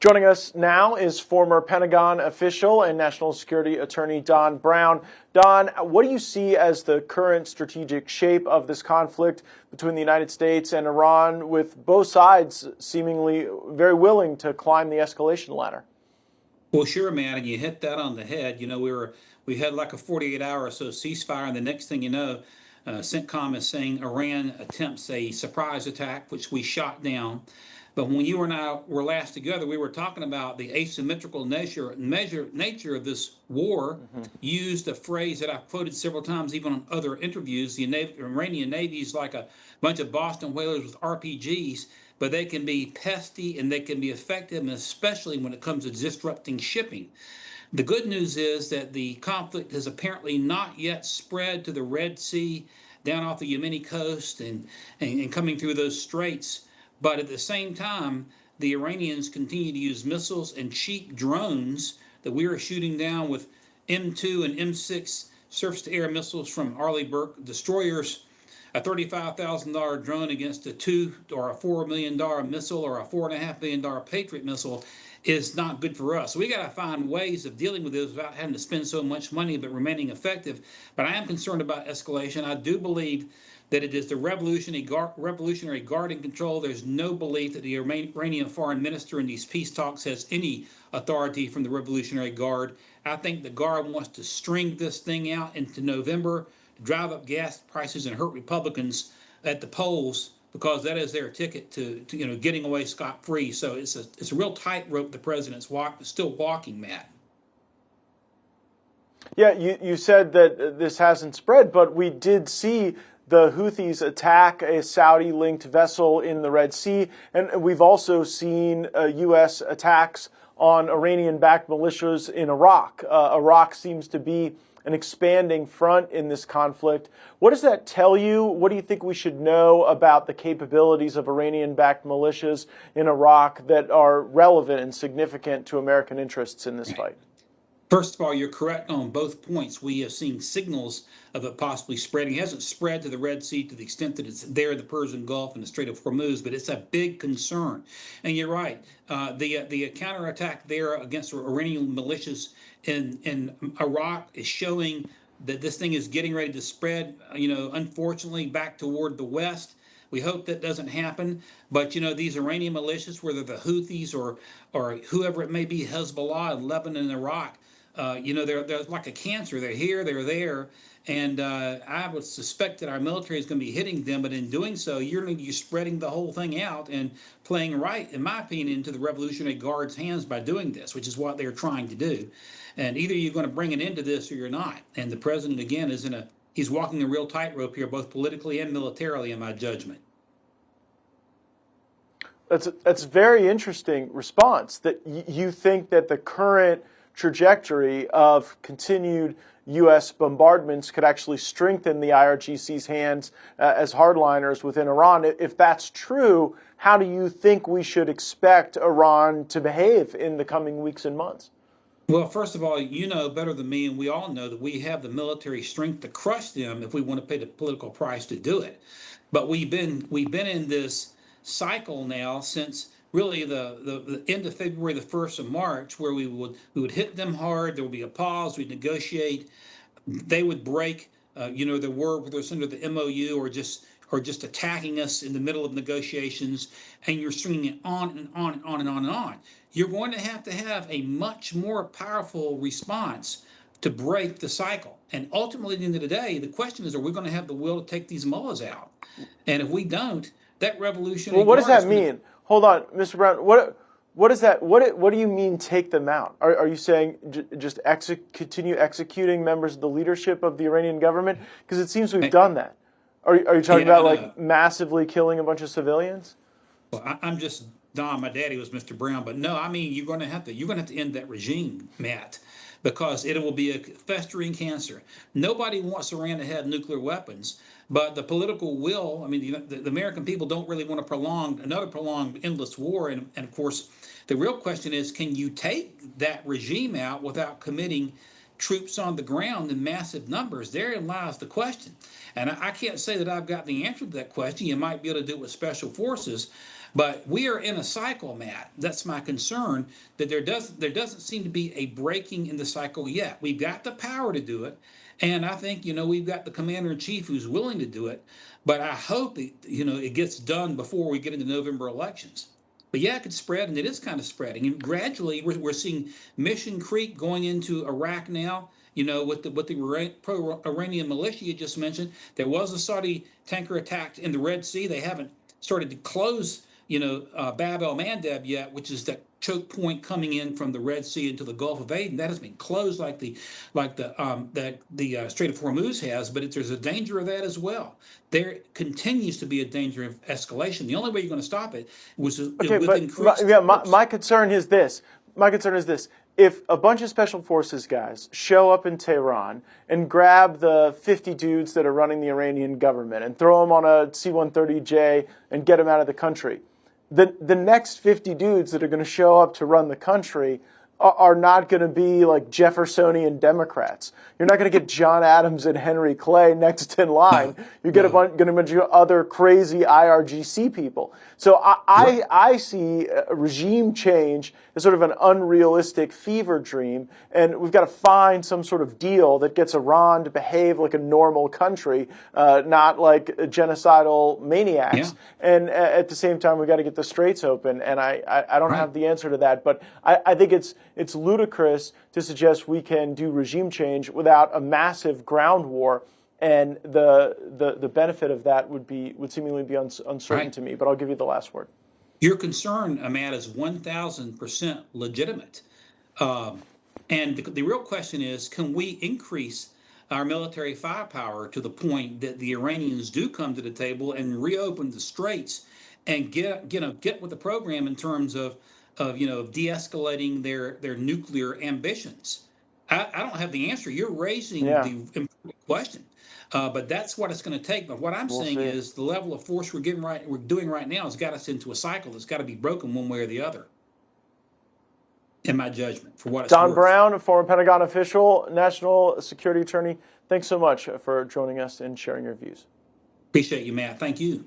Joining us now is former Pentagon official and National Security Attorney Don Brown. Don, what do you see as the current strategic shape of this conflict between the United States and Iran, with both sides seemingly very willing to climb the escalation ladder? Well, sure, man, and you hit that on the head. We had like a 48-hour or so ceasefire, and the next thing you know, CENTCOM is saying Iran attempts a surprise attack, which we shot down. But when you and I were last together, we were talking about the asymmetrical nature of this war. Used a phrase that I've quoted several times, even on other interviews. The Iranian Navy is like a bunch of Boston whalers with RPGs, but they can be pesky and they can be effective, and especially when it comes to disrupting shipping. The good news is that the conflict has apparently not yet spread to the Red Sea, down off the Yemeni coast and coming through those straits. But at the same time, the Iranians continue to use missiles and cheap drones that we are shooting down with M2 and M6 surface-to-air missiles from Arleigh Burke destroyers. A $35,000 drone against a $2 or a $4 million missile or a $4.5 million Patriot missile is not good for us. So we got to find ways of dealing with this without having to spend so much money but remaining effective. But I am concerned about escalation. I do believe that it is the Revolutionary Guard in control. There's no belief that the Iranian foreign minister in these peace talks has any authority from the Revolutionary Guard. I think the Guard wants to string this thing out into November, drive up gas prices and hurt Republicans at the polls, because that is their ticket to getting away scot-free. So it's a real tightrope the president's still walking, Matt. Yeah, you said that this hasn't spread, but we did see the Houthis attack a Saudi-linked vessel in the Red Sea, and we've also seen U.S. attacks on Iranian-backed militias in Iraq. Iraq seems to be an expanding front in this conflict. What does that tell you? What do you think we should know about the capabilities of Iranian-backed militias in Iraq that are relevant and significant to American interests in this fight? First of all, you're correct on both points. We have seen signals of it possibly spreading. It hasn't spread to the Red Sea to the extent that it's there in the Persian Gulf and the Strait of Hormuz, but it's a big concern. And you're right. The counterattack there against Iranian militias in Iraq is showing that this thing is getting ready to spread, unfortunately, back toward the West. We hope that doesn't happen. But, these Iranian militias, whether the Houthis or whoever it may be, Hezbollah in Lebanon and Iraq, they're like a cancer. They're here, they're there. And I would suspect that our military is going to be hitting them. But in doing so, you're spreading the whole thing out and playing right, in my opinion, into the Revolutionary Guard's hands by doing this, which is what they're trying to do. And either you're going to bring an end to this or you're not. And the president, again, he's walking a real tightrope here, both politically and militarily, in my judgment. That's a very interesting response, that you think that the current trajectory of continued U.S. bombardments could actually strengthen the IRGC's hands as hardliners within Iran. If that's true, how do you think we should expect Iran to behave in the coming weeks and months? Well, first of all, you know better than me, and we all know that we have the military strength to crush them if we want to pay the political price to do it. But we've been in this cycle now since really the end of February, the 1st of March, where we would hit them hard. There would be a pause. We'd negotiate. They would break. There were, whether it's under the MOU or just attacking us in the middle of negotiations, and you're stringing it on and on and on and on and on. You're going to have a much more powerful response to break the cycle. And ultimately, at the end of the day, the question is, are we going to have the will to take these mullahs out? And if we don't, that revolutionary. Well, what does that mean? Hold on, Mr. Brown. What is that? What do you mean take them out? Are you saying just continue executing members of the leadership of the Iranian government? Because it seems we've done that. Are you talking about like massively killing a bunch of civilians? Well, I'm just Don. My daddy was Mr. Brown, but no, I mean you're going to have to end that regime, Matt, because it will be a festering cancer. Nobody wants Iran to have nuclear weapons, but the political will, I mean, the American people don't really want another prolonged endless war. And of course, the real question is, can you take that regime out without committing troops on the ground in massive numbers? Therein lies the question. And I can't say that I've got the answer to that question. You might be able to do it with special forces. But we are in a cycle, Matt. That's my concern, that there doesn't seem to be a breaking in the cycle yet. We've got the power to do it, and I think we've got the commander in chief who's willing to do it. But I hope that it gets done before we get into November elections. But yeah, it could spread, and it is kind of spreading. And gradually, we're seeing Mission Creek going into Iraq now. With the pro-Iranian militia you just mentioned, there was a Saudi tanker attack in the Red Sea. They haven't started to close, Bab el-Mandeb yet, which is that choke point coming in from the Red Sea into the Gulf of Aden. That has been closed like the Strait of Hormuz has, but there's a danger of that as well. There continues to be a danger of escalation. The only way you're going to stop it was with increased. My concern is this. If a bunch of special forces guys show up in Tehran and grab the 50 dudes that are running the Iranian government and throw them on a C-130J and get them out of the country, the next 50 dudes that are going to show up to run the country are not going to be like Jeffersonian Democrats. You're not going to get John Adams and Henry Clay next in line. You get a bunch of other crazy IRGC people. So I see a regime change as sort of an unrealistic fever dream, and we've got to find some sort of deal that gets Iran to behave like a normal country, not like genocidal maniacs. Yeah. And at the same time, we've got to get the straits open, and I don't have the answer to that, but I think it's ludicrous to suggest we can do regime change without a massive ground war, and the benefit of that would seemingly be uncertain to me. But I'll give you the last word. Your concern, Matt, is 1,000% legitimate, and the real question is: can we increase our military firepower to the point that the Iranians do come to the table and reopen the straits and get with the program in terms of de-escalating their nuclear ambitions? I don't have the answer. You're raising the important question, but that's what it's going to take. But what I'm saying is the level of force we're doing right now has got us into a cycle that's got to be broken one way or the other, in my judgment, for what it's Don worth. Brown, former Pentagon official, national security attorney, thanks so much for joining us and sharing your views. Appreciate you, Matt. Thank you.